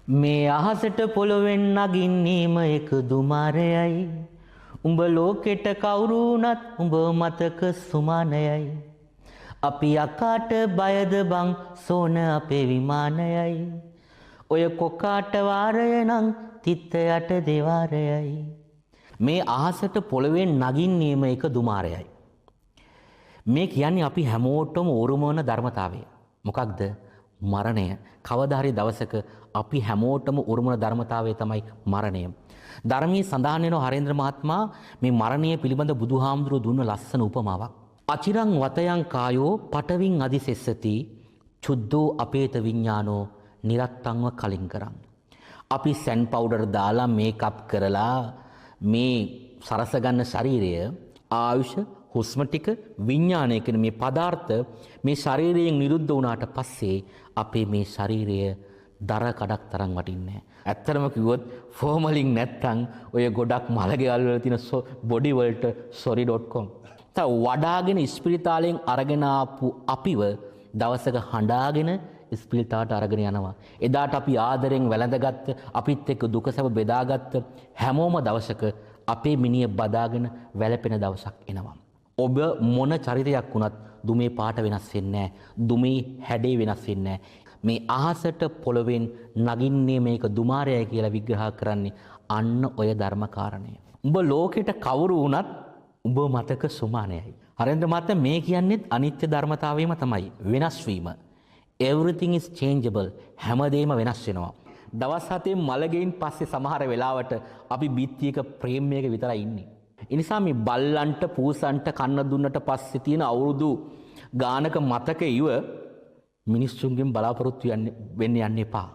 මේ අහසට පොළොවෙන් නගින්නේම එක දුමාරයයි. උඹ ලෝකෙට කවුරු වුණත් උඹ මතක සුමානයයි. අපි යකාට බයද බං සෝන අපේ විමානයයි. ඔය කොකාට වාරය නම් තිත්ත යට දෙවාරයයි. මේ අහසට පොළොවෙන් නගින්නේම එක දුමාරයයි. මේ කියන්නේ අපි හැමෝටම උරුම වන ධර්මතාවය. මොකක්ද? මරණය. කවදා හරි දවසක අපි හැමෝටම උරුම වන ධර්මතාවය තමයි මරණය. ධර්මයේ සඳහන් වෙනවා හරේන්ද්‍ර මහත්මයා මේ මරණය පිළිබඳ බුදුහාමුදුරුවෝ දුන්න ලස්සන උපමාවක්. අචිරං වතයන් කායෝ පටවින් අදිසෙස්සති චුද්ධෝ අපේත විඥානෝ නිරත්තංව කලින් කරන්. අපි සැන් පවුඩර් දාලා මේකප් කරලා මේ සරස ගන්න ශරීරය ආයුෂ හුස්ම ටික විඥානය කියන මේ පදාර්ථ මේ ශරීරයෙන් නිරුද්ධ වුණාට පස්සේ අපේ මේ ශරීරය දර කඩක් තරම් වටින්නේ නැහැ. ඇත්තටම කිව්වොත් ෆෝමලින් නැත්තම් ඔය ගොඩක් මලගෙවල් වල තියෙන බොඩි වලට sorry.com තා වඩාගෙන ස්පිරිතාලයෙන් අරගෙන ආපු අපිව දවසක හඬාගෙන ස්පිරිතාලට අරගෙන යනවා. එදාට අපි ආදරෙන් වැළඳගත්ත අපිත් එක්ක දුක සැප බෙදාගත්ත හැමෝම දවසක අපේ මිනිය බදාගෙන වැළපෙන දවසක් එනවා. ඔබ මොන චරිතයක් වුණත් දුමේ පාට වෙනස් වෙන්නේ නැහැ. දුමේ හැඩේ වෙනස් වෙන්නේ නැහැ. මේ අහසට පොළොවෙන් නගින්නේ මේක දුමාරයයි කියලා විග්‍රහ කරන්නේ අන්න ඔය ධර්මකාරණය. උඹ ලෝකෙට කවුරු වුණත් උඹ මතක සුමානයයි. හරේන්ද්‍ර මහත්තයා මේ කියන්නේත් අනිත්‍ය ධර්මතාවයම තමයි. වෙනස් වීම. Everything is changeable. හැමදේම වෙනස් වෙනවා. දවස් 7 මලගෙයින් පස්සේ සමහර වෙලාවට අපි බිත්තියක ප්‍රේමයක විතරයි ඉන්නේ. ඒ නිසා මේ බල්ලන්ට පූසන්ට කන්න දුන්නට පස්සේ තියෙන අවුරුදු ගානක මතක ඉව මිනිස්සුන්ගෙන් බලාපොරොත්තු වෙන්න යන්න එපා.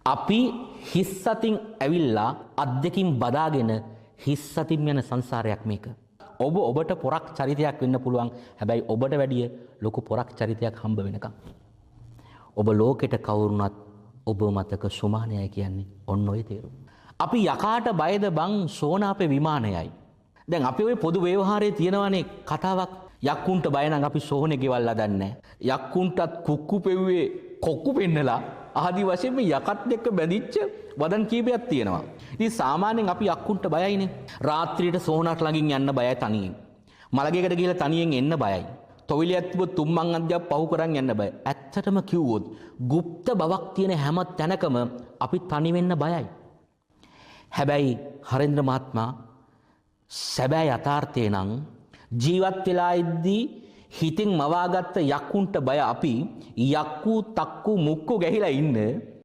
අපි හිස් අතින් ඇවිල්ලා අත් දෙකින් බදාගෙන හිස් අතින් යන සංසාරයක් මේක. ඔබට පොරක් චරිතයක් වෙන්න පුළුවන්. හැබැයි ඔබට වැඩිය ලොකු පොරක් චරිතයක් හම්බ වෙනකම්. ඔබ ලෝකෙට කවුරුණත් ඔබ මතක සුමානයයි කියන්නේ ඔන්න ඔය තේරුම. අපි යකාට බයද බං සෝන අපේ විමානයයි. දැන් අපි ওই පොදු ව්‍යවහාරයේ තියෙනවනේ කතාවක්. යක්කුන්ට බය නම් අපි සෝනේ ගෙවල් හදන්නේ. යක්කුන්ටත් කුක්කු පෙව්වේ කොක්කු පෙන්නලා ආදි වශයෙන් මේ යකත් එක්ක බැඳිච්ච වදන් කීපයක් තියෙනවා. ඉතින් සාමාන්‍යයෙන් අපි යක්කුන්ට බයයිනේ. රාත්‍රියට සෝනට ළඟින් යන්න බයයි තනියෙන්. මලගෙකට ගිහලා තනියෙන් එන්න බයයි. තොවිලියක් තිබ්බොත් තුම්මන් අධ්‍යක් පහු කරන් යන්න බයයි. ඇත්තටම කිව්වොත් গুপ্ত බවක් තියෙන හැම තැනකම අපි තනි වෙන්න බයයි. හැබැයි හරේන්ද්‍ර මහත්මයා සැබෑ යථාර්ථය නම් ජීවත් වෙලා ඉද්දී හිතින් මවාගත්ත යක්කුන්ට බය අපි යක්කු තක්කු මුක්කු ගැහිලා ඉන්න